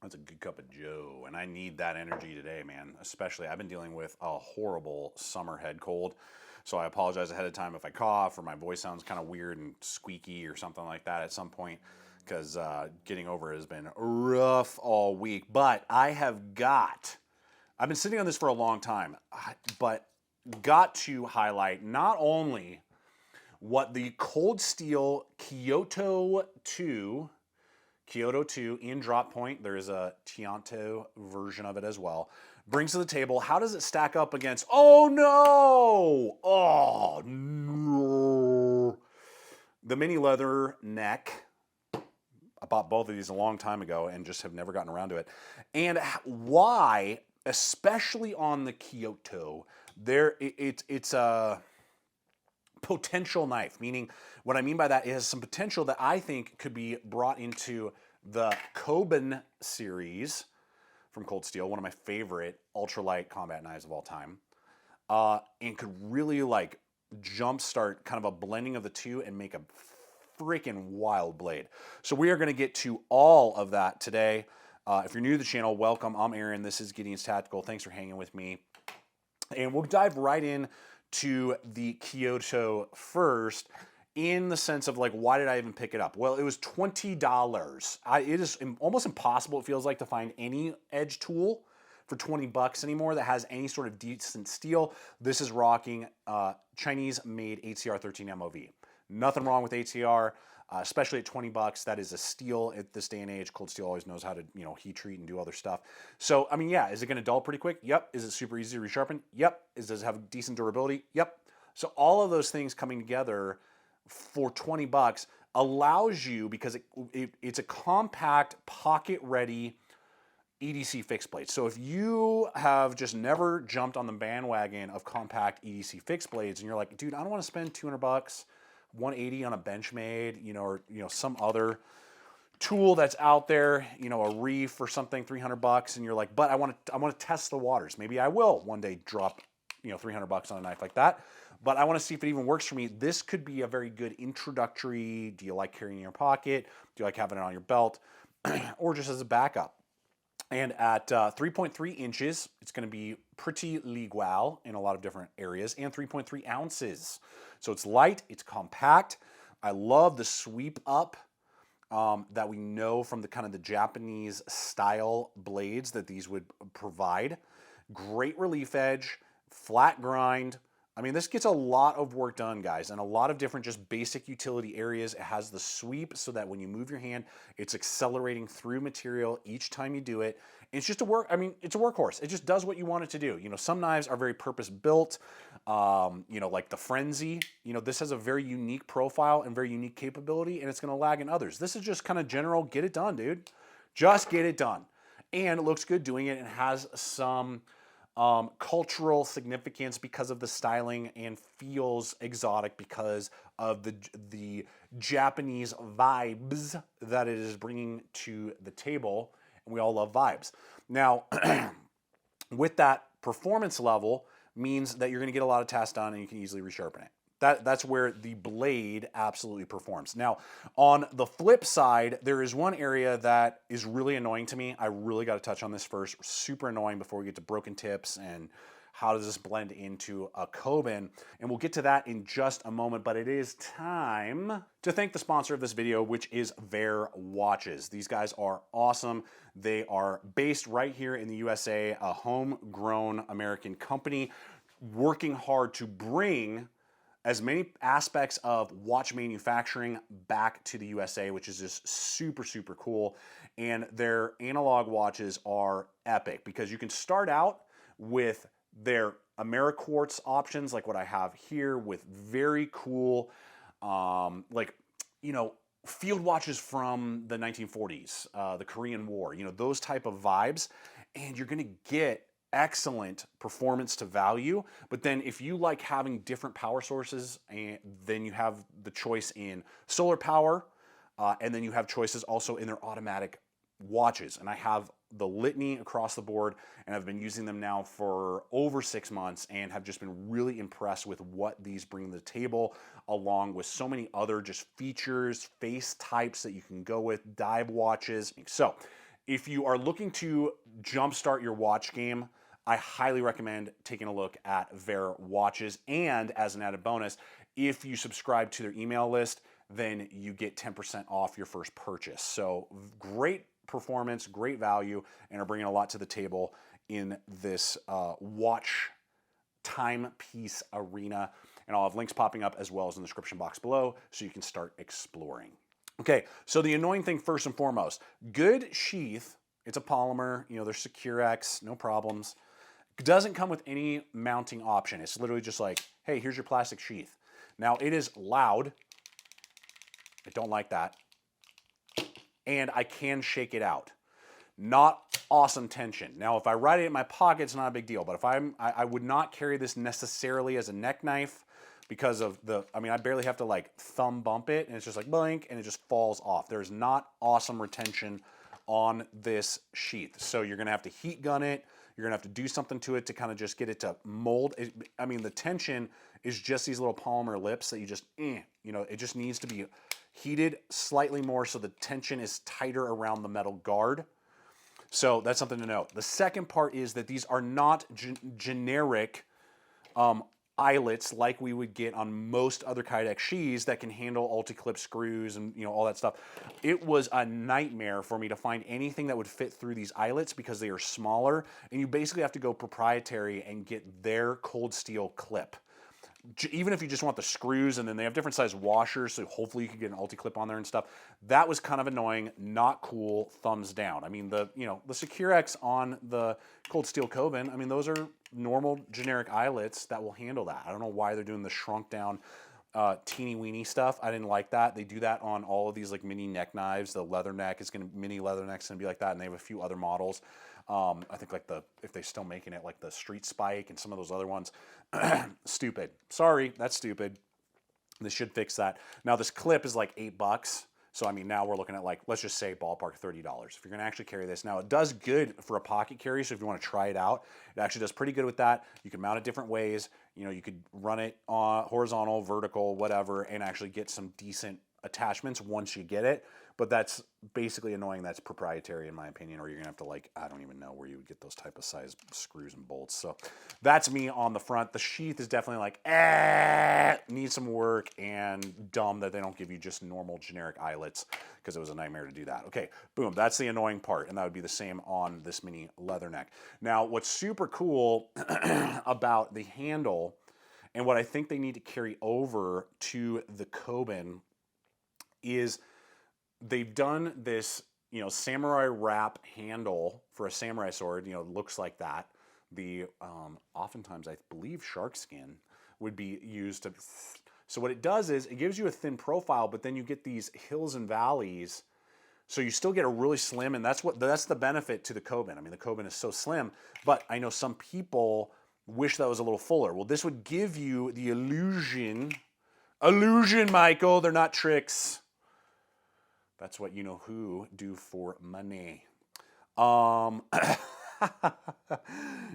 That's a good cup of joe, and I need that energy today, man. Especially, I've been dealing with a horrible summer head cold, so I apologize ahead of time if I cough or my voice sounds kind of weird and squeaky or something like that at some point, because getting over it has been rough all week. But I've been sitting on this for a long time, but got to highlight not only what the cold steel KYOTO 2 in drop point, there is a KYOTO version of it as well, brings to the table. How does it stack up against, oh no, the mini leather neck? I bought both of these a long time ago and just have never gotten around to it. And why, especially on the KYOTO, it's a potential knife, meaning what I mean by that, it has some potential that I think could be brought into the KOBUN series from Cold Steel, one of my favorite ultralight combat knives of all time, and could really like jumpstart kind of a blending of the two and make a freaking wild blade. So we are going to get to all of that today. If you're new to the channel, welcome. I'm Aaron. This is Gideonstactical. Thanks for hanging with me. And we'll dive right in to the KYOTO first, in the sense of like, why did I even pick it up? Well, it was $20. It is almost impossible, it feels like, to find any edge tool for 20 bucks anymore that has any sort of decent steel. This is rocking Chinese-made HCR 13 MOV. Nothing wrong with HCR, especially at 20 bucks. That is a steal at this day and age. Cold Steel always knows how to, heat treat and do other stuff. So, I mean, yeah, is it going to dull pretty quick? Yep. Is it super easy to resharpen? Yep. Does it have decent durability? Yep. So all of those things coming together for 20 bucks allows you, because it's a compact, pocket-ready EDC fixed blade. So if you have just never jumped on the bandwagon of compact EDC fixed blades and you're like, dude, I don't want to spend 200 bucks, 180 on a Benchmade, or some other tool that's out there, a Reef or something, 300 bucks, and you're like, but I want to test the waters. Maybe I will one day drop 300 bucks on a knife like that, but I want to see if it even works for me. This could be a very good introductory. Do you like carrying it in your pocket? Do you like having it on your belt? Or just as a backup? And at 3.3 inches, it's going to be pretty legal in a lot of different areas, and 3.3 ounces. So it's light, it's compact. I love the sweep up that we know from the kind of the Japanese style blades that these would provide. Great relief edge, flat grind. I mean, this gets a lot of work done, guys, and a lot of different just basic utility areas. It has the sweep so that when you move your hand, it's accelerating through material each time you do it. It's just it's a workhorse. It just does what you want it to do. Some knives are very purpose built, like the Frenzy. This has a very unique profile and very unique capability, and it's going to lag in others. This is just kind of general, get it done, dude. Just get it done. And it looks good doing it and has some cultural significance because of the styling, and feels exotic because of the Japanese vibes that it is bringing to the table, and we all love vibes. Now, with that performance level means that you're going to get a lot of tasks done and you can easily resharpen it. That's where the blade absolutely performs. Now, on the flip side, there is one area that is really annoying to me. I really got to touch on this first. Super annoying before we get to broken tips and how does this blend into a KOBUN. And we'll get to that in just a moment, but it is time to thank the sponsor of this video, which is Veer Watches. These guys are awesome. They are based right here in the USA, a homegrown American company working hard to bring as many aspects of watch manufacturing back to the USA, which is just super, super cool. And their analog watches are epic because you can start out with their AmeriQuartz options, like what I have here, with very cool, field watches from the 1940s, the Korean War, those type of vibes. And you're gonna get excellent performance to value. But then if you like having different power sources, and then you have the choice in solar power, and then you have choices also in their automatic watches. And I have the litany across the board, and I've been using them now for over 6 months and have just been really impressed with what these bring to the table, along with so many other just features, face types that you can go with, dive watches. So if you are looking to jumpstart your watch game, I highly recommend taking a look at their watches. And as an added bonus, if you subscribe to their email list, then you get 10% off your first purchase. So great performance, great value, and are bringing a lot to the table in this watch timepiece arena. And I'll have links popping up as well as in the description box below so you can start exploring. Okay, so the annoying thing first and foremost, good sheath, it's a polymer, you know, there's SecureX, no problems. It doesn't come with any mounting option. It's literally just like, hey, here's your plastic sheath. Now it is loud. I don't like that. And I can shake it out. Not awesome tension. Now, if I ride it in my pocket, it's not a big deal. But if I would not carry this necessarily as a neck knife because of I mean, I barely have to like thumb bump it and it's just like blink and it just falls off. There's not awesome retention on this sheath. So you're gonna have to heat gun it. You're gonna have to do something to it to kind of just get it to mold. I mean, the tension is just these little polymer lips that you just, you know, it just needs to be heated slightly more so the tension is tighter around the metal guard. So that's something to note. The second part is that these are not generic eyelets like we would get on most other Kydex sheaths that can handle ulti-clip screws and, you know, all that stuff. It was a nightmare for me to find anything that would fit through these eyelets because they are smaller, and you basically have to go proprietary and get their cold steel clip. Even if you just want the screws, and then they have different size washers, so hopefully you can get an ulti-clip on there and stuff. That was kind of annoying, not cool, thumbs down. I mean, the SecureX on the cold steel KOBUN, I mean, those are normal generic eyelets that will handle that. I don't know why they're doing the shrunk down teeny weeny stuff. I didn't like that. They do that on all of these like mini neck knives. The leather neck is mini leather neck's gonna be like that, and they have a few other models. I think like if they're still making it, like the Street Spike and some of those other ones. Stupid. Sorry, that's stupid. This should fix that. Now this clip is like $8. So I mean, now we're looking at like, let's just say ballpark $30. If you're gonna actually carry this. Now it does good for a pocket carry, so if you wanna try it out, it actually does pretty good with that. You can mount it different ways. You know, you could run it horizontal, vertical, whatever, and actually get some decent attachments once you get it. But that's basically annoying. That's proprietary in my opinion, or you're gonna have to like, I don't even know where you would get those type of size screws and bolts. So that's me on the front. The sheath is definitely like, needs some work, and dumb that they don't give you just normal generic eyelets because it was a nightmare to do that. Okay, boom, that's the annoying part, and that would be the same on this mini leather neck. Now, what's super cool about the handle, and what I think they need to carry over to the KOBUN, is they've done this, you know, samurai wrap handle for a samurai sword. You know, looks like that. The oftentimes I believe shark skin would be used to. So what it does is it gives you a thin profile, but then you get these hills and valleys. So you still get a really slim, and that's the benefit to the KOBUN. I mean, the KOBUN is so slim, but I know some people wish that was a little fuller. Well, this would give you the illusion, Michael. They're not tricks. That's what you know who do for money.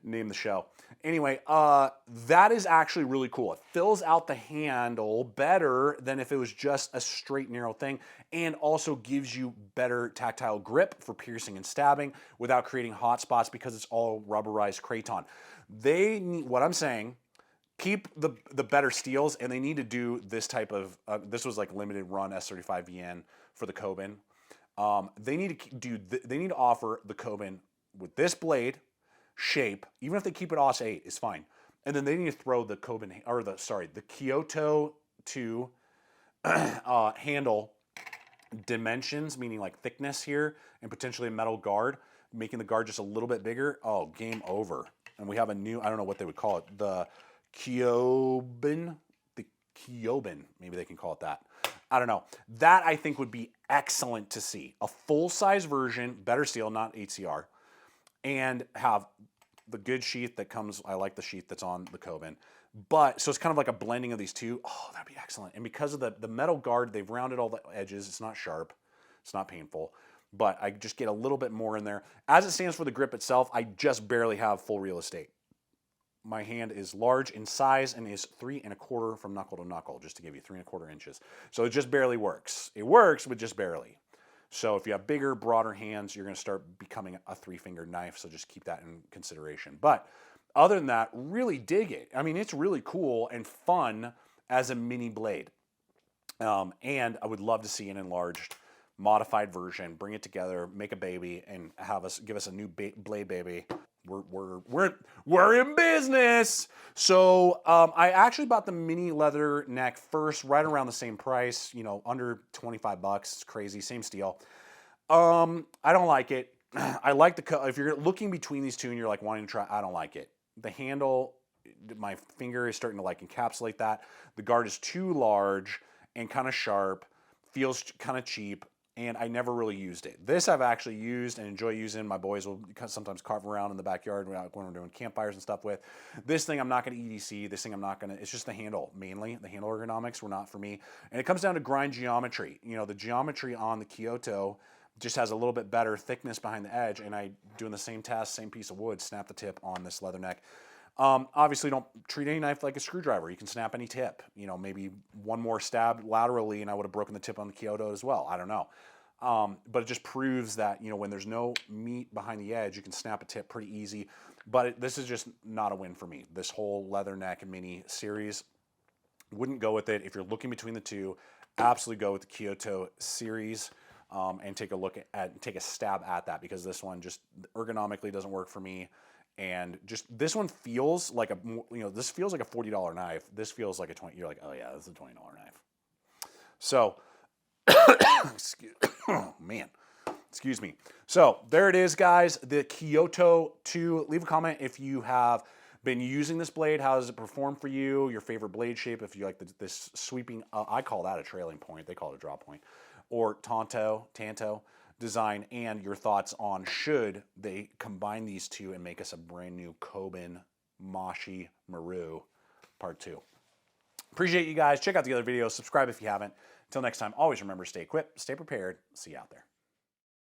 Name the show. Anyway, that is actually really cool. It fills out the handle better than if it was just a straight narrow thing, and also gives you better tactile grip for piercing and stabbing without creating hot spots because it's all rubberized kraton. They need, what I'm saying, keep the better steels, and they need to do this type of, this was like limited run S35VN for the KOBUN. They need to offer the KOBUN with this blade shape, even if they keep it OS 8 is fine. And then they need to throw the KOBUN, or the KYOTO 2 handle dimensions, meaning like thickness here, and potentially a metal guard, making the guard just a little bit bigger. Oh, game over. And we have a new, I don't know what they would call it, the KOBUN, maybe they can call it that. I don't know. That I think would be excellent to see. A full-size version, better steel, not HCR, and have the good sheath that comes, I like the sheath that's on the KOBUN. But, so it's kind of like a blending of these two. Oh, that'd be excellent. And because of the metal guard, they've rounded all the edges. It's not sharp. It's not painful, but I just get a little bit more in there. As it stands for the grip itself, I just barely have full real estate. My hand is large in size and is 3 1/4 from knuckle to knuckle, just to give you 3 1/4 inches. So it just barely works. It works, but just barely. So if you have bigger, broader hands, you're going to start becoming a 3-fingered knife. So just keep that in consideration. But other than that, really dig it. I mean, it's really cool and fun as a mini blade. And I would love to see an enlarged, modified version. Bring it together, make a baby, and give us a new blade baby. We're in business. So I actually bought the mini leather neck first, right around the same price, you know, under 25 bucks. It's crazy, same steel. I don't like it. I like if you're looking between these two and you're like wanting to try, I don't like it. The handle, my finger is starting to like encapsulate that. The guard is too large and kind of sharp, feels kind of cheap. And I never really used it. This I've actually used and enjoy using. My boys will sometimes carve around in the backyard when we're doing campfires and stuff with. This thing I'm not going to EDC. This thing I'm not going to, it's just the handle mainly. The handle ergonomics were not for me. And it comes down to grind geometry. You know, the geometry on the KYOTO just has a little bit better thickness behind the edge. And I, doing the same test, same piece of wood, snap the tip on this leather neck. Obviously, don't treat any knife like a screwdriver. You can snap any tip. You know, maybe one more stab laterally and I would have broken the tip on the KYOTO as well. I don't know. But it just proves that, you know, when there's no meat behind the edge, you can snap a tip pretty easy. But this is just not a win for me. This whole leather neck mini series, wouldn't go with it. If you're looking between the two, absolutely go with the KYOTO series. And take a stab at that, because this one just ergonomically doesn't work for me. And just this one feels like this feels like a $40 knife. This feels like a 20. You're like, oh yeah, this is a $20 knife. So, oh man, excuse me. So there it is, guys. The KYOTO 2. Leave a comment if you have been using this blade. How does it perform for you? Your favorite blade shape? If you like this sweeping, I call that a trailing point. They call it a drop point, or tanto design, and your thoughts on should they combine these two and make us a brand new KOBUN Mashi Maru Part 2. Appreciate you guys. Check out the other videos. Subscribe if you haven't. Until next time, always remember, stay equipped, stay prepared. See you out there.